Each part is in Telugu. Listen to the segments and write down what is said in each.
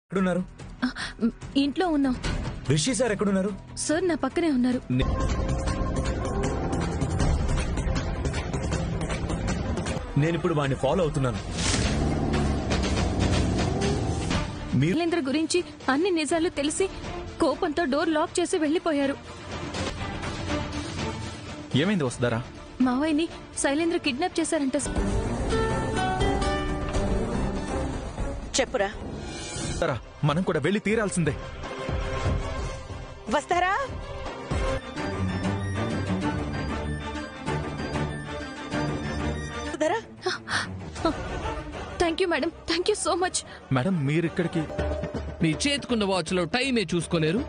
ఎక్కడున్నారు? ఇంట్లో ఉన్నాం. రిషి సార్ ఎక్కడున్నారు? సార్ నా పక్కనే ఉన్నారు. నేనిప్పుడు వాడిని ఫాలో అవుతున్నాను. శైలేంద్ర గురించి అన్ని నిజాలు తెలిసి కోపంతో డోర్ లాక్ చేసి వెళ్లిపోయారు. ఏమైంది వస్తారా? మావయ్యని శైలేంద్ర కిడ్నాప్ చేశారంట. చెప్పురా. మనం కూడా వెళ్ళి తీరాల్సిందే. వస్తారా? Thank you madam, thank you so much. Madam మీరిక్కడికి మీ చేతుకున్న వాచ్ లో టైమే చూసుకోలేరు,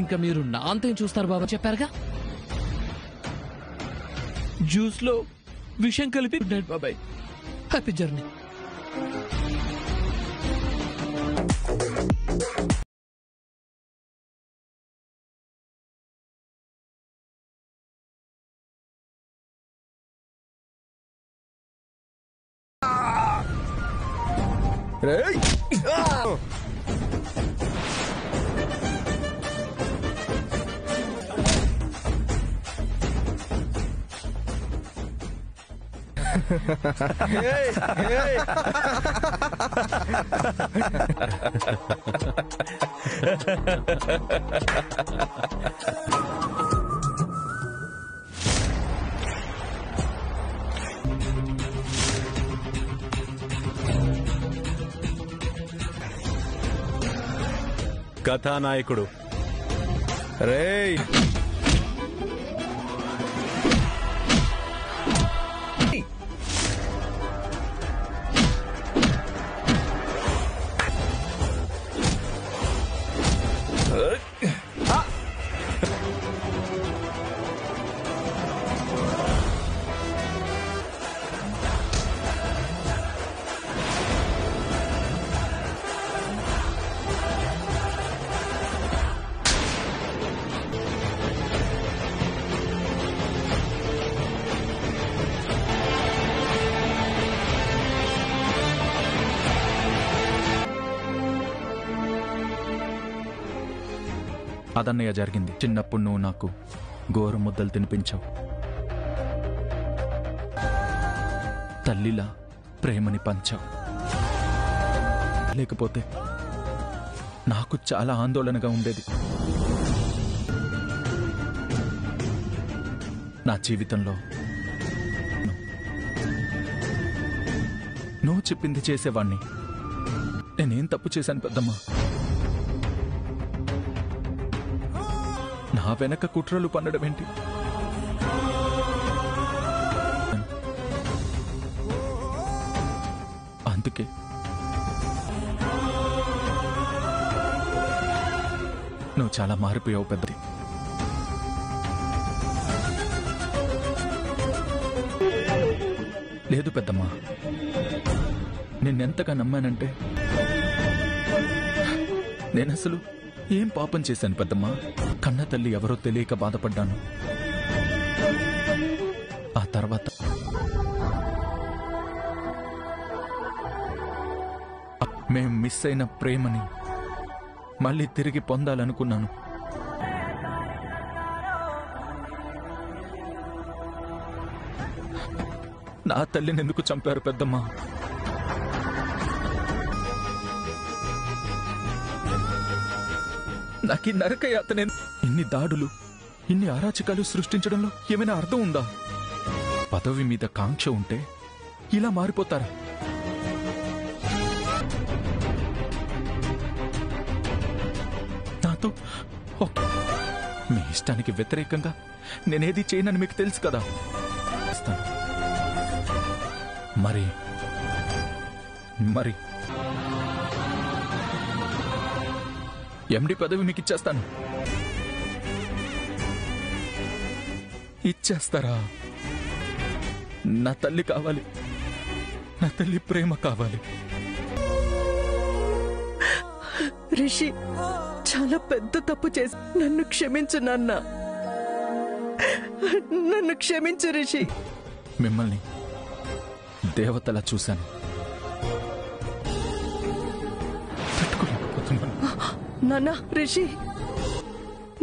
ఇంకా మీరు నా అంతం చూస్తారు బాబా చెప్పారుగా. జ్యూస్ లో విషం కలిపి గుడ్ నైట్ బాబాయ్, హ్యాపీ జర్నీ. కథానాయకుడు రేయ్, అదన్నయ్య జరిగింది. చిన్నప్పుడు నువ్వు నాకు గోరు ముద్దలు తినిపించావు. తల్లిలా ప్రేమని పంచావు. లేకపోతే నాకు చాలా ఆందోళనగా ఉండేది. నా జీవితంలో నువ్వు చెప్పింది చేసేవాణ్ణి. నేనేం తప్పు చేశాను పెద్దమ్మా? నా వెనక కుట్రలు పన్నడం ఏంటి? అందుకే నువ్వు చాలా మారిపోయావు పెద్దది. లేదు పెద్దమ్మా, నిన్నెంతగా నమ్మానంటే నేనసలు ఏం పాపం చేశాను పెద్దమ్మా? కన్న తల్లి ఎవరో తెలియక బాధపడ్డాను. ఆ తర్వాత మేం మిస్ అయిన ప్రేమని మళ్ళీ తిరిగి పొందాలనుకున్నాను. నా తల్లిని ఎందుకు చంపారు పెద్దమ్మా? నాకు ఈ నరకయాతన, ఇన్ని దాడులు, ఇన్ని అరాచకాలు సృష్టించడంలో ఏమైనా అర్థం ఉందా? పదవి మీద కాంక్ష ఉంటే ఇలా మారిపోతారా? నాతో మీ ఇష్టానికి వ్యతిరేకంగా నేనేది చేయనని మీకు తెలుసు కదా. మరి మరి ఎండి పదవి మీకు ఇచ్చేస్తాను. ఇచ్చేస్తారా? నా తల్లి కావాలి, నా తల్లి ప్రేమ కావాలి. రిషి చాలా పెద్ద తప్పు చేసి నన్ను క్షమించు నాన్న, నన్ను క్షమించు రిషి. మిమ్మల్ని దేవతలా చూశాను. తట్టుకోలేకపోతున్నాను. నాన్న రిషి,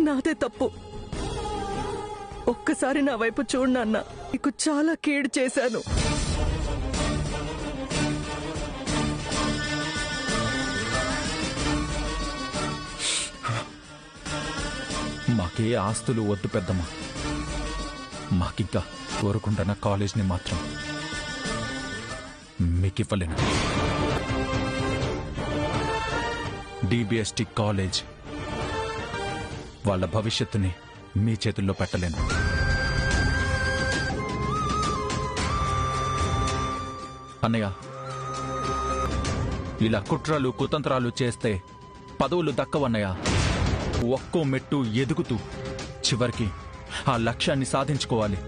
నాదే తప్పు. ఒక్కసారి నా వైపు చూడు నాన్న. నీకు చాలా కీడు చేశాను. మాకే ఆస్తులు వద్దు పెద్దమ్మా. మాకింకా కోరుకుంటున్న కాలేజ్ని మాత్రం మీకివ్వలేను. డిబిఎస్టి కాలేజ్ వాళ్ళ భవిష్యత్తుని మీ చేతుల్లో పెట్టలేను. అన్నయ్య, ఇలా కుట్రలు కుతంత్రాలు చేస్తే పదవులు దక్కవన్నయ్య. ఒక్కో మెట్టు ఎదుగుతూ చివరికి ఆ లక్ష్యాన్ని సాధించుకోవాలి.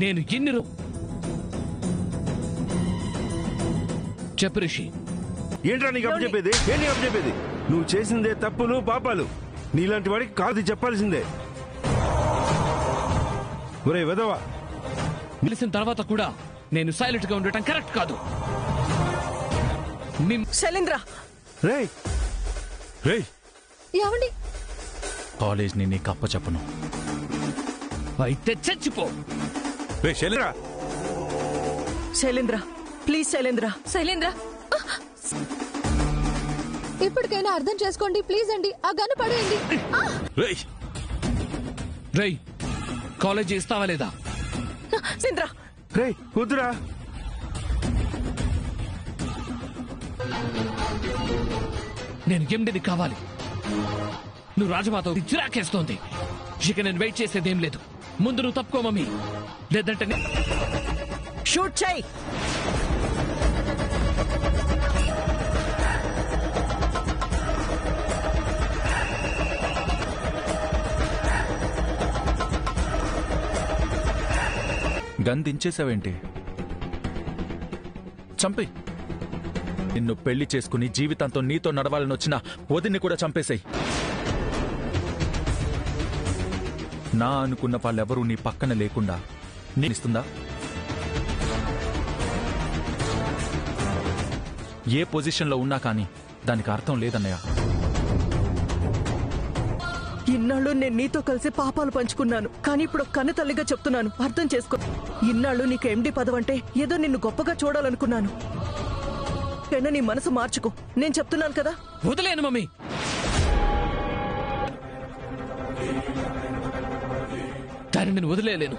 నేను చెప్పు రిషి. ఏంట్రా నీకు అప్పచెప్పేది? ఏంటి అప్పచెప్పేది? నువ్వు చేసిందే తప్పులు పాపాలు. నీలాంటి వాడికి కాదు చెప్పాల్సిందే. ఒరే వెదవా, తెలిసిన తర్వాత కూడా నేను సైలెంట్ గా ఉండటం కరెక్ట్ కాదు. శైలేంద్ర, రేయ్ రేయ్, ఏమండి? కాలేజ్ని నీకు అప్పచెప్పను. అయితే చచ్చిపో. రే శైలేంద్ర, శైలేంద్ర ప్లీజ్. శైలేంద్ర, శైలేంద్ర, ఇప్పటికైనా అర్థం చేసుకోండి ప్లీజ్ అండి. ఆ గన్ను పడేయండి. రేయ్ రేయ్, కాలేజీ ఇస్తావా లేదా? శైలేంద్ర, రేయ్ వద్దురా. నేను ఎండిని కావాలి. నువ్వు రాజమాత చిరాకేస్తోంది. ఇక నేను వెయిట్ చేసేదేం లేదు. ముందు నువ్వు తప్పుకో మమ్మీ, లేదంటే షూట్ చేయి. గన్ దించేసావేంటి? చంపే. నిన్ను పెళ్లి చేసుకుని జీవితంతో నీతో నడవాలని వచ్చిన వదిన్ని కూడా చంపేశాయి. నా అనుకున్న వాళ్ళెవరూ నీ పక్కన లేకుండా నీస్తుందా? ఏ పొజిషన్లో ఉన్నా కానీ దానికి అర్థం లేదన్నయ్య. ఇన్నాళ్ళు నేను నీతో కలిసి పాపాలు పంచుకున్నాను, కానీ ఇప్పుడు కన్న తల్లిగా చెప్తున్నాను, అర్థం చేసుకో. ఇన్నాళ్ళు నీకు ఎండి పదవంటే ఏదో నిన్ను గొప్పగా చూడాలనుకున్నాను. కన్నా నీ మనసు మార్చుకో, నేను చెప్తున్నాను కదా. వదిలేను మమ్మీ. దాన్ని నేను వదిలేయలేను.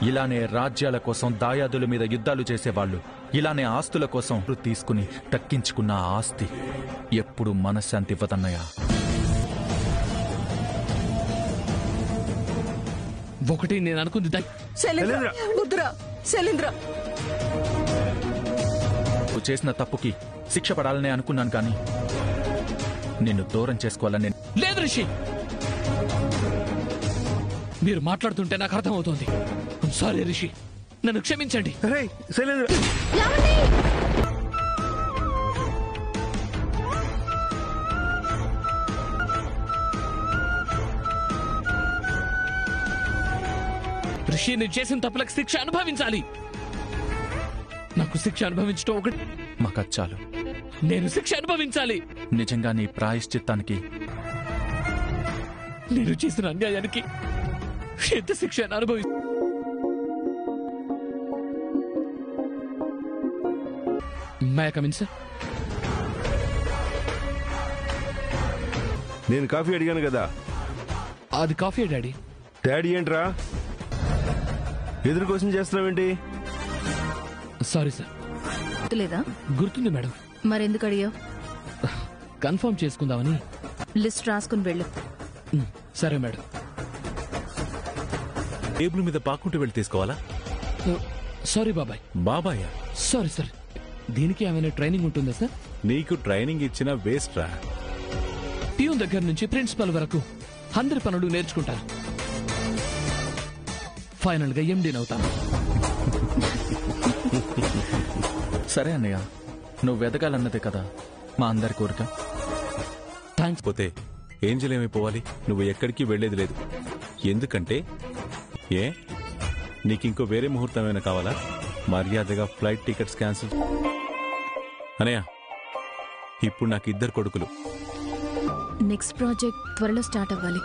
ఇలానే రాజ్యాల కోసం దాయాదుల మీద యుద్ధాలు చేసేవాళ్ళు ఇలానే ఆస్తుల కోసం తీసుకుని దక్కించుకున్న ఆస్తి ఎప్పుడు మనశ్శాంతి ఇవ్వదన్నయ్య. ఒకటి నేను అనుకుంది శైలేంద్ర, వద్దురా శైలేంద్ర. నువ్వు చేసిన తప్పుకి శిక్ష పడాలనే అనుకున్నాను, కానీ నిన్ను దూరం చేసుకోవాలని లేదు రిషి. మీరు మాట్లాడుతుంటే నాకు అర్థమవుతోంది. సారీ రిషి, నన్ను క్షమించండి. రేయ్ శైలేంద్ర, రిషి, నేను చేసిన తప్పులకు శిక్ష అనుభవించాలి. నాకు శిక్ష అనుభవించడం ఒకటి, మాకచ్చాలు. నేను శిక్ష అనుభవించాలి. నిజంగా నీ ప్రాయశ్చిత్తానికి నేను చేసిన అన్యాయానికి ఎంత శిక్ష అనుభవి. May I come in sir? నేను కాఫీ అడిగాను కదా. అది కాఫీ డాడీ. డాడీ ఏంట్రా ఎదురు క్వశ్చన్ చేస్తున్నావేంటి? Sorry sir. లేదా? గుర్తుంది మేడం. మరెందుకు అడిగావు? కన్ఫర్మ్ చేసుకుందామని. లిస్ట్ రాసుకుని వెళ్ళు. సరే మేడం. టేబుల్ మీద పాకుంటూ వెళ్ళి తీసుకోవాలా? సారీ బాబాయ్. బాబాయ్, సారీ సార్. దీనికి ఏమైనా ట్రైనింగ్ ఉంటుందా సార్? నీకు ట్రైనింగ్ ఇచ్చిన వేస్ట్ రా. ప్యూన్ దగ్గర నుంచి ప్రిన్సిపల్ వరకు అందరి పనులు నేర్చుకుంటాను. ఫైనల్ గా ఎండీని అవుతాను. సరే అన్నయ్య, నువ్వు వెదగాలన్నదే కదా మా అందరి కోరిక. థ్యాంక్స్. పోతే ఏంజల్ ఏమైపోవాలి? నువ్వు ఎక్కడికి వెళ్లేది లేదు. ఎందుకంటే నీకింకో వేరే ముహూర్తం ఏమైనా కావాలా? మర్యాదగా ఫ్లైట్ టికెట్స్ క్యాన్సిల్. అనయ్య ఇప్పుడు నాకు 2 కొడుకులు. నెక్స్ట్ ప్రాజెక్ట్ త్వరలో స్టార్ట్ అవ్వాలి.